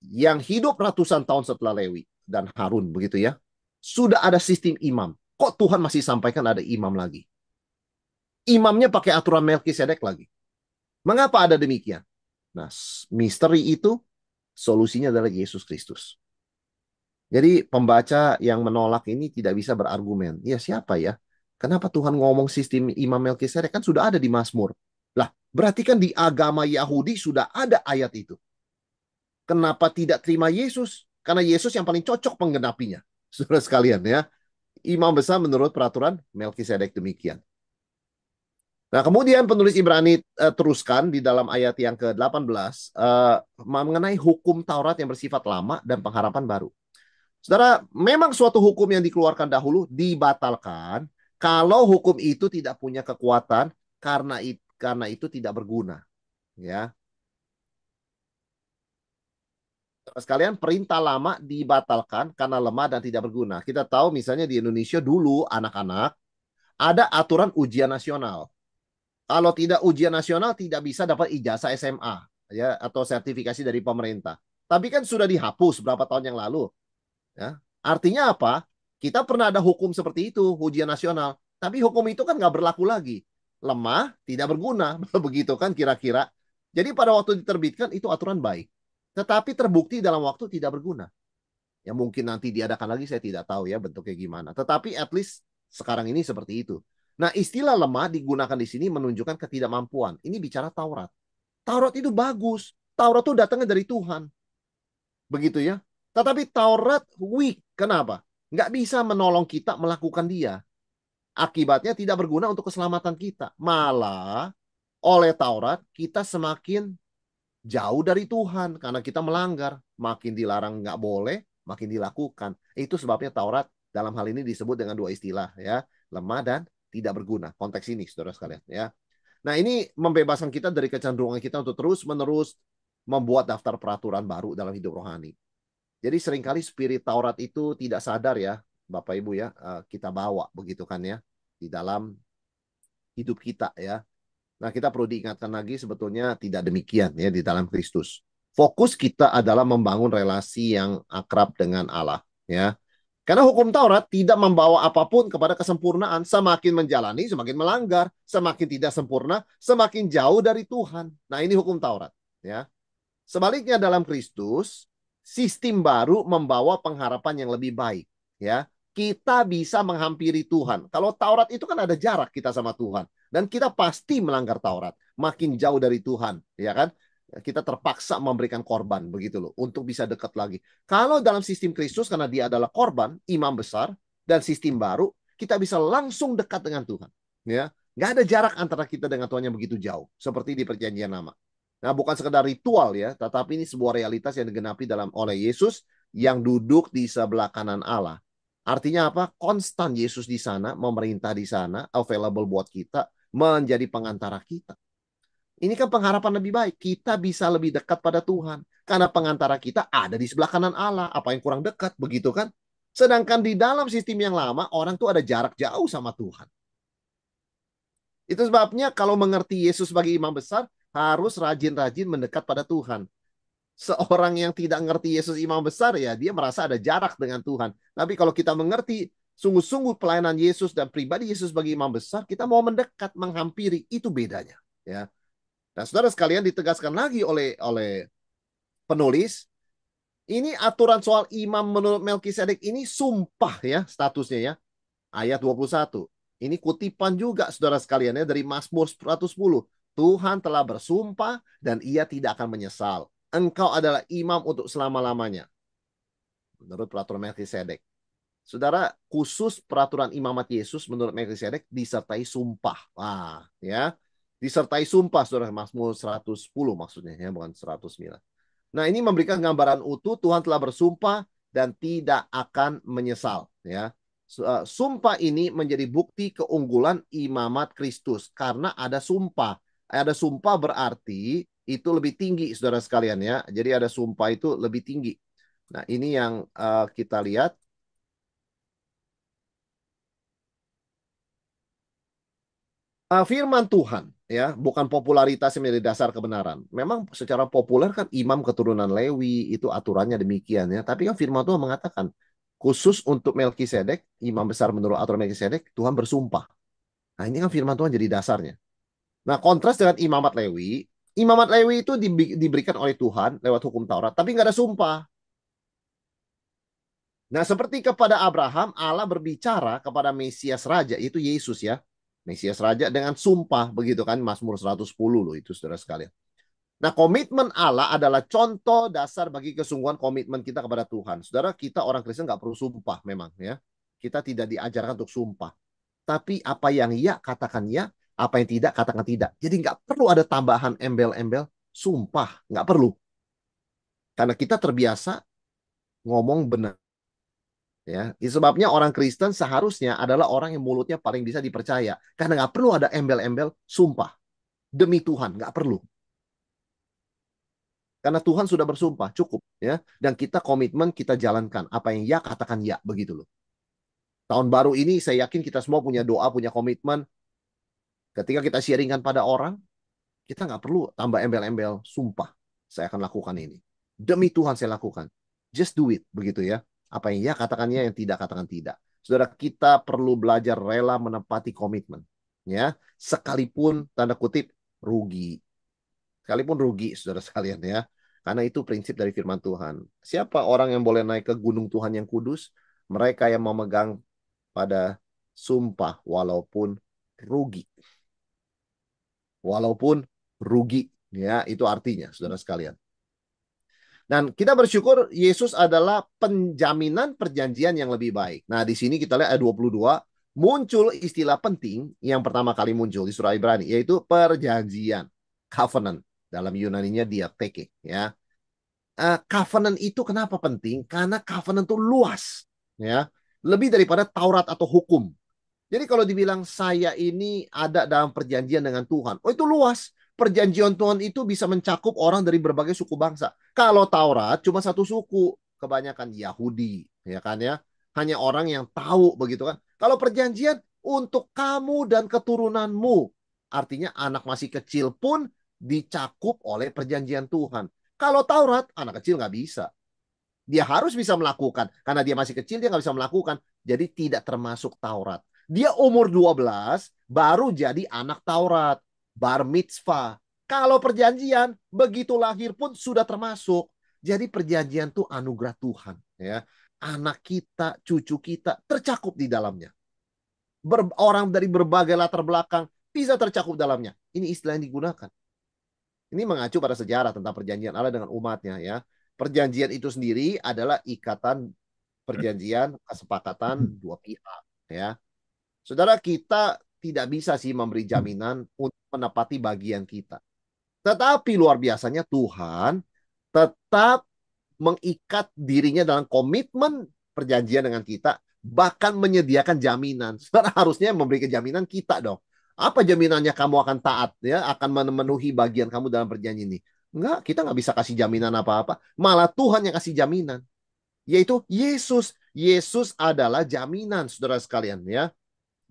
yang hidup ratusan tahun setelah Lewi dan Harun begitu ya, sudah ada sistem imam. Kok Tuhan masih sampaikan ada imam lagi? Imamnya pakai aturan Melkisedek lagi. Mengapa ada demikian? Nah, misteri itu solusinya adalah Yesus Kristus. Jadi pembaca yang menolak ini tidak bisa berargumen. Ya siapa ya? Kenapa Tuhan ngomong sistem Imam Melkisedek kan sudah ada di Mazmur. Lah, berarti kan di agama Yahudi sudah ada ayat itu. Kenapa tidak terima Yesus? Karena Yesus yang paling cocok menggenapinya. Saudara sekalian ya. Imam besar menurut peraturan Melkisedek demikian. Nah, kemudian penulis Ibrani teruskan di dalam ayat yang ke-18 mengenai hukum Taurat yang bersifat lama dan pengharapan baru. Saudara, memang suatu hukum yang dikeluarkan dahulu dibatalkan kalau hukum itu tidak punya kekuatan karena itu tidak berguna, ya. Sekalian perintah lama dibatalkan karena lemah dan tidak berguna. Kita tahu misalnya di Indonesia dulu anak-anak ada aturan ujian nasional. Kalau tidak ujian nasional tidak bisa dapat ijazah SMA ya atau sertifikasi dari pemerintah. Tapi kan sudah dihapus berapa tahun yang lalu. Ya. Artinya apa? Kita pernah ada hukum seperti itu, ujian nasional. Tapi hukum itu kan nggak berlaku lagi. Lemah, tidak berguna. Begitu kan kira-kira. Jadi pada waktu diterbitkan itu aturan baik. Tetapi terbukti dalam waktu tidak berguna. Ya mungkin nanti diadakan lagi saya tidak tahu ya bentuknya gimana. Tetapi at least sekarang ini seperti itu. Nah istilah lemah digunakan di sini menunjukkan ketidakmampuan. Ini bicara Taurat. Taurat itu bagus. Taurat itu datangnya dari Tuhan. Begitu ya. Tetapi Taurat weak. Kenapa? Nggak bisa menolong kita melakukan dia. Akibatnya tidak berguna untuk keselamatan kita. Malah oleh Taurat kita semakin jauh dari Tuhan karena kita melanggar. Makin dilarang nggak boleh, makin dilakukan. Itu sebabnya Taurat dalam hal ini disebut dengan dua istilah ya, lemah dan tidak berguna. Konteks ini, saudara sekalian ya. Nah, ini membebaskan kita dari kecenderungan kita untuk terus-menerus membuat daftar peraturan baru dalam hidup rohani. Jadi seringkali spirit Taurat itu tidak sadar ya, Bapak Ibu ya, kita bawa begitu kan ya di dalam hidup kita ya. Nah, kita perlu diingatkan lagi sebetulnya tidak demikian ya di dalam Kristus. Fokus kita adalah membangun relasi yang akrab dengan Allah ya. Karena hukum Taurat tidak membawa apapun kepada kesempurnaan. Semakin menjalani, semakin melanggar. Semakin tidak sempurna, semakin jauh dari Tuhan. Nah, ini hukum Taurat ya. Sebaliknya dalam Kristus, sistem baru membawa pengharapan yang lebih baik. Ya, kita bisa menghampiri Tuhan. Kalau Taurat itu kan ada jarak kita sama Tuhan, dan kita pasti melanggar Taurat, makin jauh dari Tuhan, ya kan? Kita terpaksa memberikan korban begitu loh untuk bisa dekat lagi. Kalau dalam sistem Kristus karena dia adalah korban, imam besar dan sistem baru, kita bisa langsung dekat dengan Tuhan. Ya, nggak ada jarak antara kita dengan Tuhan yang begitu jauh, seperti di Perjanjian Lama. Nah, bukan sekedar ritual ya, tetapi ini sebuah realitas yang digenapi dalam oleh Yesus yang duduk di sebelah kanan Allah. Artinya apa? Konstan Yesus di sana, memerintah di sana, available buat kita, menjadi pengantara kita. Ini kan pengharapan lebih baik. Kita bisa lebih dekat pada Tuhan. Karena pengantara kita ada di sebelah kanan Allah. Apa yang kurang dekat, begitu kan? Sedangkan di dalam sistem yang lama, orang tuh ada jarak jauh sama Tuhan. Itu sebabnya kalau mengerti Yesus sebagai imam besar, harus rajin-rajin mendekat pada Tuhan. Seorang yang tidak mengerti Yesus imam besar, ya dia merasa ada jarak dengan Tuhan. Tapi kalau kita mengerti sungguh-sungguh pelayanan Yesus dan pribadi Yesus sebagai imam besar, kita mau mendekat, menghampiri, itu bedanya. Ya. Nah, saudara sekalian, ditegaskan lagi oleh penulis, ini aturan soal imam menurut Melkisedek ini sumpah ya statusnya ya. Ayat 21. Ini kutipan juga saudara sekalian ya dari Mazmur 110. Tuhan telah bersumpah dan ia tidak akan menyesal. Engkau adalah imam untuk selama-lamanya. Menurut peraturan Melkisedek. Saudara, khusus peraturan imamat Yesus menurut Melkisedek disertai sumpah. Wah, ya. Disertai sumpah saudara, Mazmur 110 maksudnya ya, bukan 109. Nah, ini memberikan gambaran utuh Tuhan telah bersumpah dan tidak akan menyesal ya. Sumpah ini menjadi bukti keunggulan imamat Kristus karena ada sumpah. Ada sumpah berarti itu lebih tinggi saudara sekalian ya. Jadi ada sumpah itu lebih tinggi. Nah, ini yang kita lihat. Firman Tuhan ya, bukan popularitas yang menjadi dasar kebenaran. Memang secara populer kan imam keturunan Lewi itu aturannya demikian ya, tapi kan firman Tuhan mengatakan khusus untuk Melkisedek, imam besar menurut aturan Melkisedek, Tuhan bersumpah. Nah, ini kan firman Tuhan jadi dasarnya. Nah, kontras dengan imamat Lewi itu diberikan oleh Tuhan lewat hukum Taurat, tapi nggak ada sumpah. Nah, seperti kepada Abraham, Allah berbicara kepada Mesias Raja, itu Yesus ya. Mesias Raja dengan sumpah, begitu kan, Mazmur 110 loh itu, saudara sekalian. Nah, komitmen Allah adalah contoh dasar bagi kesungguhan komitmen kita kepada Tuhan. Saudara, kita orang Kristen nggak perlu sumpah memang ya. Kita tidak diajarkan untuk sumpah. Tapi apa yang ya, katakan ya. Apa yang tidak, katakan tidak. Jadi nggak perlu ada tambahan embel-embel sumpah. Nggak perlu. Karena kita terbiasa ngomong benar. Ya, itu sebabnya orang Kristen seharusnya adalah orang yang mulutnya paling bisa dipercaya. Karena nggak perlu ada embel-embel sumpah. Demi Tuhan, nggak perlu. Karena Tuhan sudah bersumpah, cukup ya. Dan kita komitmen kita jalankan apa yang ya katakan ya, begitu loh. Tahun baru ini saya yakin kita semua punya doa, punya komitmen. Ketika kita sharingkan pada orang, kita nggak perlu tambah embel-embel sumpah. Saya akan lakukan ini. Demi Tuhan saya lakukan. Just do it, begitu ya. Apa yang ya katakannya, yang tidak katakan tidak. Saudara, kita perlu belajar rela menepati komitmen. Ya, sekalipun tanda kutip rugi. Sekalipun rugi, saudara sekalian ya. Karena itu prinsip dari firman Tuhan. Siapa orang yang boleh naik ke gunung Tuhan yang kudus? Mereka yang memegang pada sumpah walaupun rugi. Walaupun rugi. Ya, itu artinya, saudara sekalian. Dan kita bersyukur Yesus adalah penjaminan perjanjian yang lebih baik. Nah, di sini kita lihat ayat 22. muncul istilah penting yang pertama kali muncul di surah Ibrani, yaitu perjanjian, covenant. Dalam Yunaninya diatheke, ya. Covenant itu kenapa penting? Karena covenant itu luas, ya. Lebih daripada Taurat atau hukum. Jadi kalau dibilang saya ini ada dalam perjanjian dengan Tuhan, oh itu luas. Perjanjian Tuhan itu bisa mencakup orang dari berbagai suku bangsa. Kalau Taurat cuma satu suku, kebanyakan Yahudi, ya kan ya. Hanya orang yang tahu begitu kan. Kalau perjanjian untuk kamu dan keturunanmu, artinya anak masih kecil pun dicakup oleh perjanjian Tuhan. Kalau Taurat, anak kecil nggak bisa. Dia harus bisa melakukan. Karena dia masih kecil, dia nggak bisa melakukan. Jadi tidak termasuk Taurat. Dia umur 12, baru jadi anak Taurat. Bar mitzvah. Kalau perjanjian, begitu lahir pun sudah termasuk. Jadi perjanjian itu anugerah Tuhan. Ya. Anak kita, cucu kita tercakup di dalamnya. Orang dari berbagai latar belakang bisa tercakup dalamnya. Ini istilah yang digunakan. Ini mengacu pada sejarah tentang perjanjian Allah dengan umatnya, ya. Perjanjian itu sendiri adalah ikatan perjanjian kesepakatan dua pihak, ya. Saudara, kita tidak bisa sih memberi jaminan untuk menepati bagian kita. Tetapi luar biasanya Tuhan tetap mengikat dirinya dalam komitmen perjanjian dengan kita, bahkan menyediakan jaminan. Saudara harusnya memberi jaminan kita dong. Apa jaminannya kamu akan taat, ya, akan memenuhi bagian kamu dalam perjanjian ini? Enggak, kita nggak bisa kasih jaminan apa-apa. Malah Tuhan yang kasih jaminan, yaitu Yesus. Yesus adalah jaminan, saudara sekalian, ya.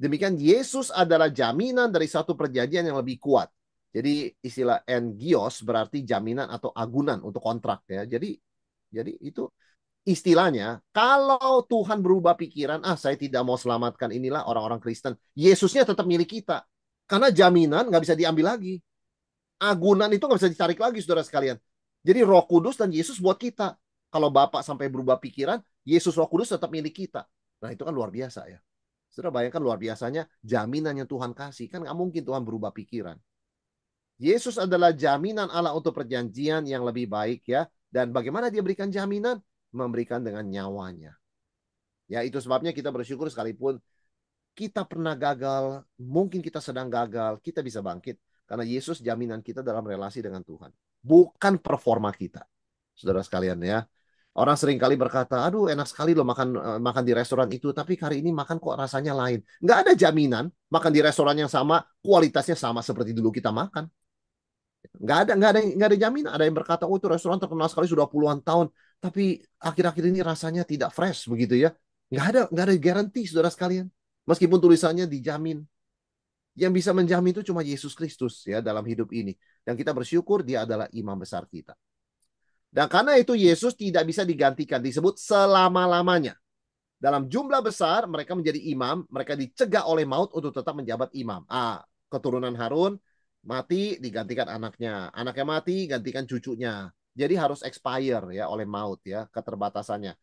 Demikian Yesus adalah jaminan dari satu perjanjian yang lebih kuat. Jadi istilah engios berarti jaminan atau agunan untuk kontrak, ya. Jadi itu istilahnya, kalau Tuhan berubah pikiran, saya tidak mau selamatkan inilah orang-orang Kristen, Yesusnya tetap milik kita. Karena jaminan nggak bisa diambil lagi. Agunan itu nggak bisa ditarik lagi, saudara sekalian. Jadi Roh Kudus dan Yesus buat kita. Kalau Bapak sampai berubah pikiran, Yesus Roh Kudus tetap milik kita. Nah itu kan luar biasa, ya. Saudara bayangkan luar biasanya jaminan yang Tuhan kasih. Kan nggak mungkin Tuhan berubah pikiran. Yesus adalah jaminan Allah untuk perjanjian yang lebih baik, ya. Dan bagaimana dia berikan jaminan? Memberikan dengan nyawanya. Ya, itu sebabnya kita bersyukur sekalipun kita pernah gagal, mungkin kita sedang gagal, kita bisa bangkit. Karena Yesus jaminan kita dalam relasi dengan Tuhan. Bukan performa kita. Saudara sekalian, ya. Orang sering kali berkata, aduh enak sekali loh makan di restoran itu, tapi hari ini makan kok rasanya lain. Nggak ada jaminan makan di restoran yang sama, kualitasnya sama seperti dulu kita makan. Nggak ada jaminan. Ada yang berkata, oh itu restoran terkenal sekali sudah puluhan tahun, tapi akhir-akhir ini rasanya tidak fresh begitu, ya. Nggak ada garansi, saudara sekalian. Meskipun tulisannya dijamin. Yang bisa menjamin itu cuma Yesus Kristus, ya, dalam hidup ini. Dan kita bersyukur dia adalah imam besar kita. Dan karena itu Yesus tidak bisa digantikan, disebut selama-lamanya. Dalam jumlah besar mereka menjadi imam, mereka dicegah oleh maut untuk tetap menjabat imam. Keturunan Harun mati digantikan anaknya, anaknya mati gantikan cucunya. Jadi harus expire, ya, oleh maut, ya, keterbatasannya.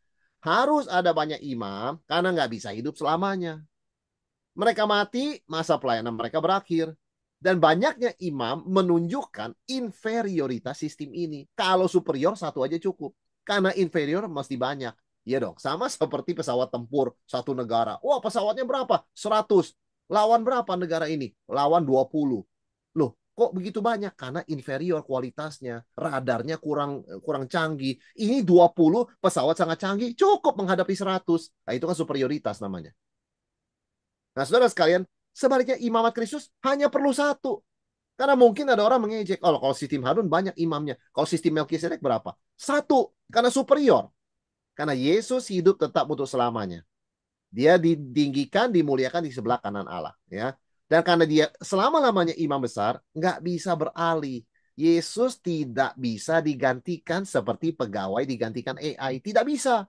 Harus ada banyak imam karena nggak bisa hidup selamanya. Mereka mati, masa pelayanan mereka berakhir. Dan banyaknya imam menunjukkan inferioritas sistem ini. Kalau superior satu aja cukup. Karena inferior mesti banyak. Iya dong, sama seperti pesawat tempur satu negara. Wah, pesawatnya berapa? 100. Lawan berapa negara ini? Lawan 20. Loh, kok begitu banyak? Karena inferior kualitasnya. Radarnya kurang kurang canggih. Ini 20 pesawat sangat canggih, cukup menghadapi 100. Nah, itu kan superioritas namanya. Nah, saudara sekalian, sebaliknya imamat Kristus hanya perlu satu. Karena mungkin ada orang mengejek, oh, kalau sistem Harun banyak imamnya. Kalau sistem Melkisedek berapa? Satu, karena superior. Karena Yesus hidup tetap untuk selamanya. Dia ditinggikan, dimuliakan di sebelah kanan Allah. Ya. Dan karena dia selama-lamanya imam besar, nggak bisa beralih. Yesus tidak bisa digantikan seperti pegawai digantikan AI. Tidak bisa.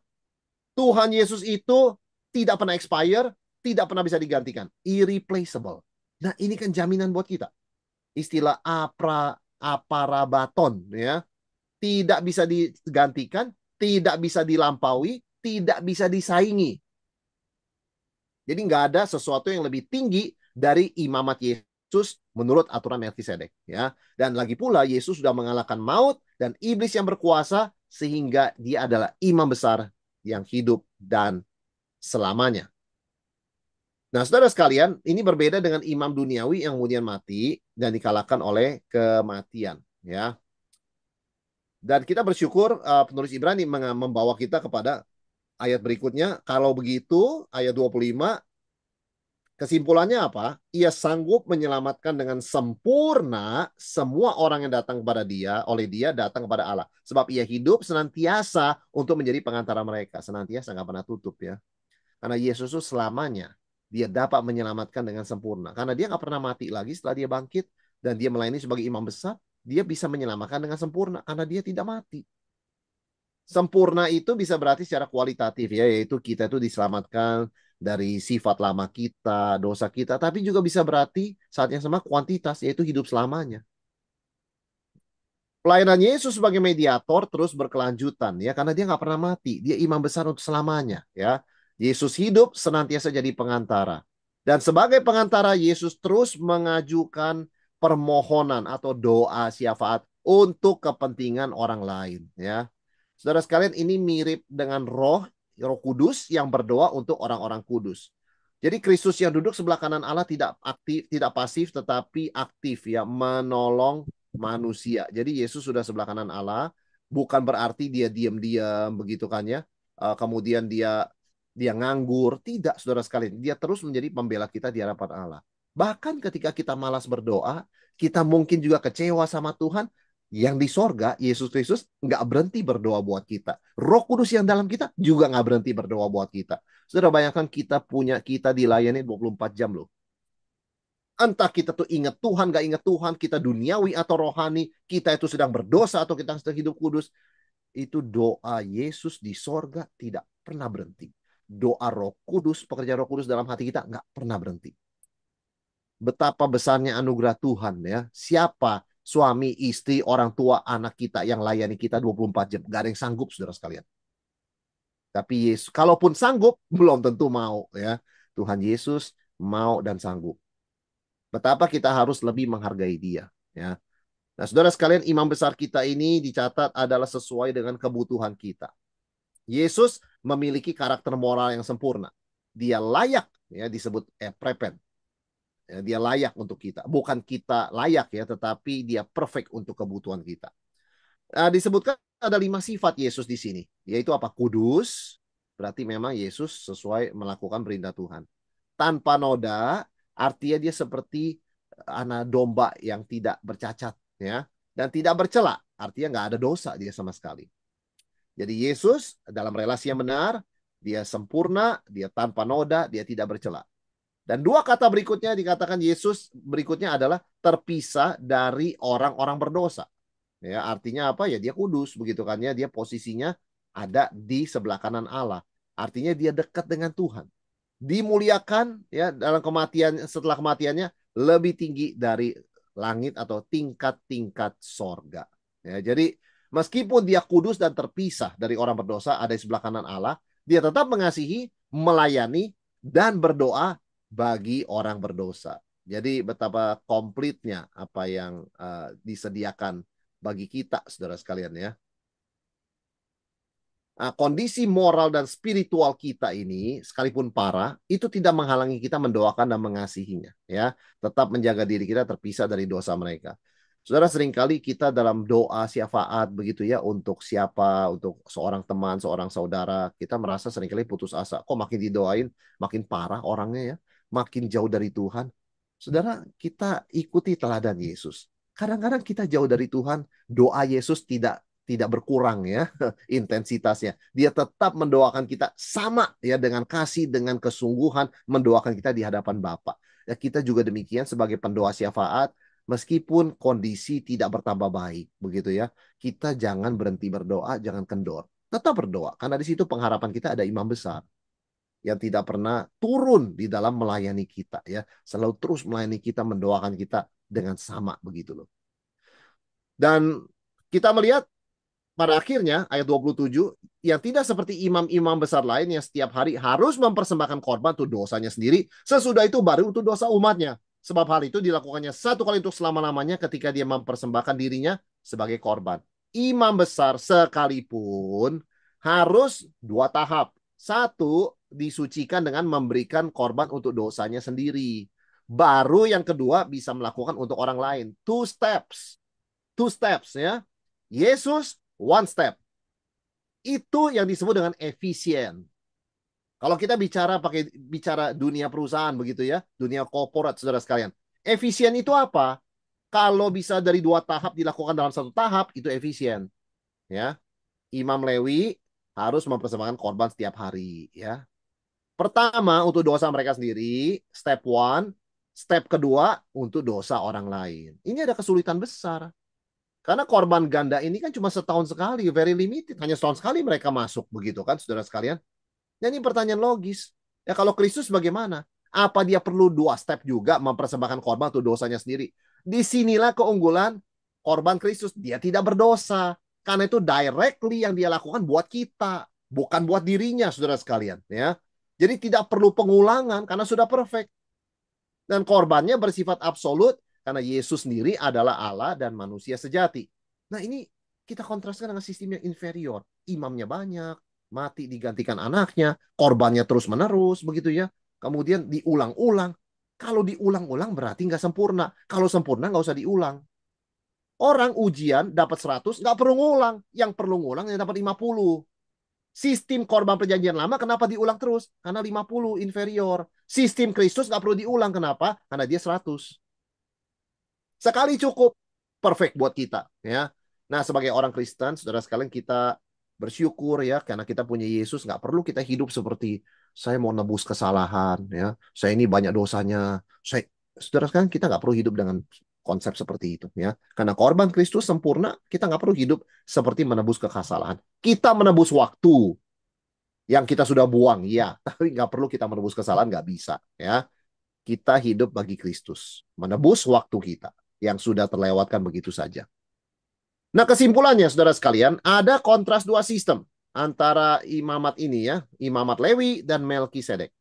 Tuhan Yesus itu tidak pernah expire, tidak pernah bisa digantikan. Irreplaceable. Nah, ini kan jaminan buat kita. Istilah aparabaton, ya. Tidak bisa digantikan, tidak bisa dilampaui, tidak bisa disaingi. Jadi nggak ada sesuatu yang lebih tinggi dari imamat Yesus menurut aturan Melkisedek, ya. Dan lagi pula Yesus sudah mengalahkan maut dan iblis yang berkuasa sehingga dia adalah imam besar yang hidup dan selamanya. Nah, saudara sekalian, ini berbeda dengan imam duniawi yang kemudian mati dan dikalahkan oleh kematian, ya. Dan kita bersyukur penulis Ibrani membawa kita kepada ayat berikutnya. Kalau begitu, ayat 25, kesimpulannya apa? Ia sanggup menyelamatkan dengan sempurna semua orang yang datang kepada dia, oleh dia datang kepada Allah. Sebab ia hidup senantiasa untuk menjadi pengantara mereka. Senantiasa nggak pernah tutup ya. Karena Yesus itu selamanya dia dapat menyelamatkan dengan sempurna. Karena dia nggak pernah mati lagi setelah dia bangkit. Dan dia melayani sebagai imam besar. Dia bisa menyelamatkan dengan sempurna. Karena dia tidak mati. Sempurna itu bisa berarti secara kualitatif ya, yaitu kita itu diselamatkan dari sifat lama kita, dosa kita, tapi juga bisa berarti saat yang sama kuantitas, yaitu hidup selamanya. Pelayanan Yesus sebagai mediator terus berkelanjutan ya, karena dia nggak pernah mati, dia imam besar untuk selamanya ya. Yesus hidup senantiasa jadi pengantara. Dan sebagai pengantara, Yesus terus mengajukan permohonan atau doa syafaat untuk kepentingan orang lain ya. Saudara sekalian, ini mirip dengan Roh Kudus yang berdoa untuk orang-orang kudus. Jadi Kristus yang duduk sebelah kanan Allah tidak aktif, tidak pasif, tetapi aktif ya, menolong manusia. Jadi Yesus sudah sebelah kanan Allah, bukan berarti dia diam-diam begitu kan ya. Kemudian dia nganggur, tidak saudara sekalian. Dia terus menjadi pembela kita di hadapan Allah. Bahkan ketika kita malas berdoa, kita mungkin juga kecewa sama Tuhan, yang di sorga, Yesus Kristus nggak berhenti berdoa buat kita. Roh Kudus yang dalam kita juga nggak berhenti berdoa buat kita. Saudara bayangkan kita dilayani 24 jam loh. Entah kita tuh ingat Tuhan, nggak ingat Tuhan, kita duniawi atau rohani, kita itu sedang berdosa atau kita sedang hidup kudus. Itu doa Yesus di sorga tidak pernah berhenti. Doa Roh Kudus, pekerjaan Roh Kudus dalam hati kita nggak pernah berhenti. Betapa besarnya anugerah Tuhan ya. Siapa suami, istri, orang tua, anak kita yang layani kita 24 jam. Gak ada yang sanggup, saudara sekalian. Tapi Yesus, kalaupun sanggup, belum tentu mau ya. Tuhan Yesus mau dan sanggup. Betapa kita harus lebih menghargai dia ya. Nah, saudara sekalian, imam besar kita ini dicatat adalah sesuai dengan kebutuhan kita. Yesus memiliki karakter moral yang sempurna. Dia layak ya disebut prepen. Ya, dia layak untuk kita. Bukan kita layak ya, tetapi dia perfect untuk kebutuhan kita. Disebutkan ada 5 sifat Yesus di sini. Yaitu apa? Kudus. Berarti memang Yesus sesuai melakukan perintah Tuhan. Tanpa noda, artinya dia seperti anak domba yang tidak bercacat. Ya. Dan tidak bercela. Artinya nggak ada dosa dia sama sekali. Jadi Yesus dalam relasi yang benar, dia sempurna, dia tanpa noda, dia tidak bercela. Dan 2 kata berikutnya dikatakan Yesus berikutnya adalah terpisah dari orang-orang berdosa. Ya, artinya apa ya? Dia kudus begitu kan ya. Dia posisinya ada di sebelah kanan Allah. Artinya dia dekat dengan Tuhan. Dimuliakan ya dalam kematian, setelah kematiannya lebih tinggi dari langit atau tingkat-tingkat sorga. Ya, jadi meskipun dia kudus dan terpisah dari orang berdosa ada di sebelah kanan Allah, dia tetap mengasihi, melayani dan berdoa bagi orang berdosa. Jadi betapa komplitnya apa yang disediakan bagi kita, saudara sekalian ya. Kondisi moral dan spiritual kita ini, sekalipun parah, itu tidak menghalangi kita mendoakan dan mengasihinya. Ya, tetap menjaga diri kita terpisah dari dosa mereka. Saudara, seringkali kita dalam doa syafaat begitu ya untuk siapa, untuk seorang teman, seorang saudara, kita merasa seringkali putus asa. Kok makin didoain, makin parah orangnya ya, makin jauh dari Tuhan. Saudara, kita ikuti teladan Yesus. Kadang-kadang kita jauh dari Tuhan, doa Yesus tidak berkurang ya intensitasnya. Dia tetap mendoakan kita sama ya dengan kasih, dengan kesungguhan mendoakan kita di hadapan Bapa. Ya, kita juga demikian sebagai pendoa syafaat, meskipun kondisi tidak bertambah baik begitu ya. Kita jangan berhenti berdoa, jangan kendor. Tetap berdoa karena di situ pengharapan kita ada imam besar yang tidak pernah turun di dalam melayani kita ya. Selalu terus melayani kita, mendoakan kita dengan sama begitu loh. Dan kita melihat pada akhirnya ayat 27 yang tidak seperti imam-imam besar lain yang setiap hari harus mempersembahkan korban untuk dosanya sendiri, sesudah itu baru untuk dosa umatnya. Sebab hal itu dilakukannya satu kali untuk selama-lamanya ketika dia mempersembahkan dirinya sebagai korban. Imam besar sekalipun harus 2 tahap. Satu, disucikan dengan memberikan korban untuk dosanya sendiri. Baru yang kedua bisa melakukan untuk orang lain. Two steps. Two steps ya. Yesus one step. Itu yang disebut dengan efisien. Kalau kita bicara dunia perusahaan begitu ya, dunia korporat saudara sekalian. Efisien itu apa? Kalau bisa dari 2 tahap dilakukan dalam 1 tahap, itu efisien. Ya, Imam Lewi harus mempersembahkan korban setiap hari. Ya, pertama untuk dosa mereka sendiri, step one. Step kedua untuk dosa orang lain. Ini ada kesulitan besar. Karena korban ganda ini kan cuma setahun sekali, very limited. Hanya setahun sekali mereka masuk begitu kan, saudara sekalian. Dan ini pertanyaan logis. Ya kalau Kristus bagaimana? Apa dia perlu 2 step juga mempersembahkan korban untuk dosanya sendiri? Disinilah keunggulan korban Kristus. Dia tidak berdosa. Karena itu directly yang dia lakukan buat kita. Bukan buat dirinya, saudara sekalian. Ya. Jadi tidak perlu pengulangan karena sudah perfect. Dan korbannya bersifat absolut karena Yesus sendiri adalah Allah dan manusia sejati. Nah ini kita kontraskan dengan sistem yang inferior. Imamnya banyak, mati digantikan anaknya, korbannya terus-menerus, begitu ya. Kemudian diulang-ulang. Kalau diulang-ulang berarti nggak sempurna. Kalau sempurna nggak usah diulang. Orang ujian dapat 100, nggak perlu ngulang. Yang perlu ngulang yang dapat 50. Sistem korban perjanjian lama kenapa diulang terus? Karena 50 inferior. Sistem Kristus nggak perlu diulang. Kenapa? Karena dia 100. Sekali cukup. Perfect buat kita. Ya. Nah, sebagai orang Kristen, saudara sekalian kita bersyukur ya. Karena kita punya Yesus. Nggak perlu kita hidup seperti saya mau nebus kesalahan. Ya. Saya ini banyak dosanya. Saudara sekalian kita nggak perlu hidup dengan konsep seperti itu. Ya. Karena korban Kristus sempurna, kita nggak perlu hidup seperti menebus kesalahan. Kita menebus waktu yang kita sudah buang, ya. Tapi nggak perlu kita menebus kesalahan, nggak bisa. Ya. Kita hidup bagi Kristus. Menebus waktu kita yang sudah terlewatkan begitu saja. Nah, kesimpulannya, saudara sekalian, ada kontras 2 sistem antara imamat ini ya, imamat Lewi dan Melkisedek.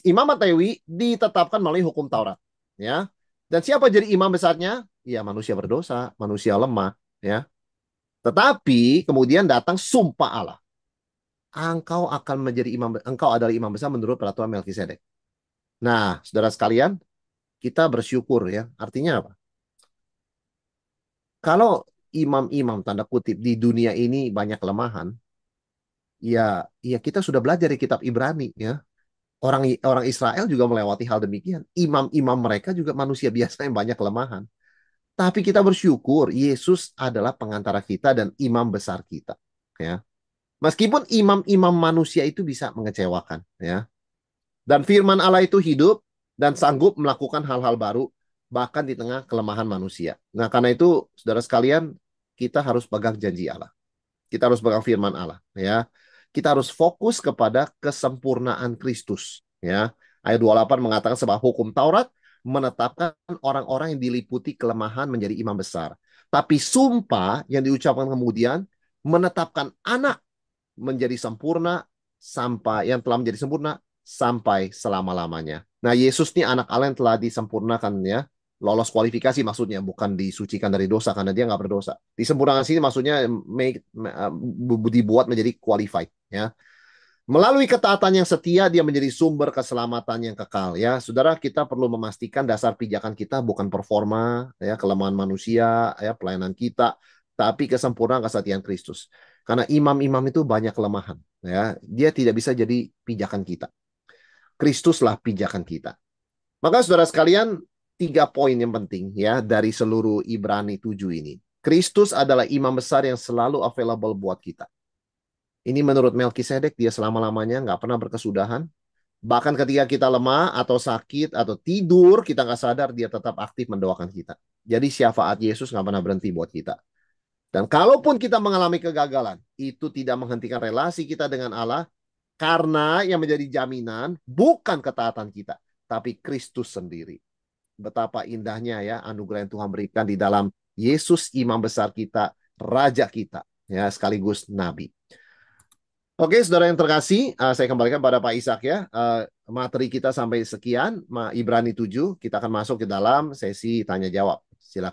Imamat Lewi ditetapkan melalui hukum Taurat. Ya. Dan siapa jadi imam besarnya? Ya, manusia berdosa, manusia lemah. Ya. Tetapi kemudian datang sumpah Allah. Engkau adalah imam besar menurut peraturan Melkisedek. Nah, saudara sekalian, kita bersyukur ya. Artinya apa? Kalau imam-imam tanda kutip di dunia ini banyak kelemahan, ya kita sudah belajar di kitab Ibrani ya. Orang orang Israel juga melewati hal demikian. Imam-imam mereka juga manusia biasa yang banyak kelemahan. Tapi kita bersyukur Yesus adalah pengantara kita dan imam besar kita. Ya. Meskipun imam-imam manusia itu bisa mengecewakan. Ya. Dan firman Allah itu hidup dan sanggup melakukan hal-hal baru bahkan di tengah kelemahan manusia. Nah, karena itu saudara sekalian, kita harus pegang janji Allah. Kita harus pegang firman Allah, ya. Kita harus fokus kepada kesempurnaan Kristus, ya. Ayat 28 mengatakan sebab hukum Taurat menetapkan orang-orang yang diliputi kelemahan menjadi imam besar. Tapi sumpah yang diucapkan kemudian menetapkan anak menjadi sempurna yang telah menjadi sempurna sampai selama-lamanya. Nah, Yesus ini anak Allah yang telah disempurnakan ya. Lolos kualifikasi maksudnya, bukan disucikan dari dosa karena dia nggak berdosa. Disempurnakan sini maksudnya dibuat menjadi qualified ya. Melalui ketaatan yang setia dia menjadi sumber keselamatan yang kekal ya. Saudara, kita perlu memastikan dasar pijakan kita bukan performa ya, kelemahan manusia ya, pelayanan kita, tapi kesempurnaan kesetiaan Kristus. Karena imam-imam itu banyak kelemahan ya. Dia tidak bisa jadi pijakan kita. Kristuslah pijakan kita. Maka saudara sekalian, 3 poin yang penting ya dari seluruh Ibrani 7 ini. Kristus adalah imam besar yang selalu available buat kita. Ini menurut Melkisedek, dia selama-lamanya nggak pernah berkesudahan. Bahkan ketika kita lemah atau sakit atau tidur, kita nggak sadar, dia tetap aktif mendoakan kita. Jadi syafaat Yesus nggak pernah berhenti buat kita. Dan kalaupun kita mengalami kegagalan, itu tidak menghentikan relasi kita dengan Allah, karena yang menjadi jaminan bukan ketaatan kita, tapi Kristus sendiri. Betapa indahnya ya anugerah yang Tuhan berikan di dalam Yesus imam besar kita, raja kita, ya sekaligus nabi. Oke, saudara yang terkasih, saya kembalikan pada Pak Ishak ya. Materi kita sampai sekian, Ibrani 7, kita akan masuk ke dalam sesi tanya jawab. Silakan.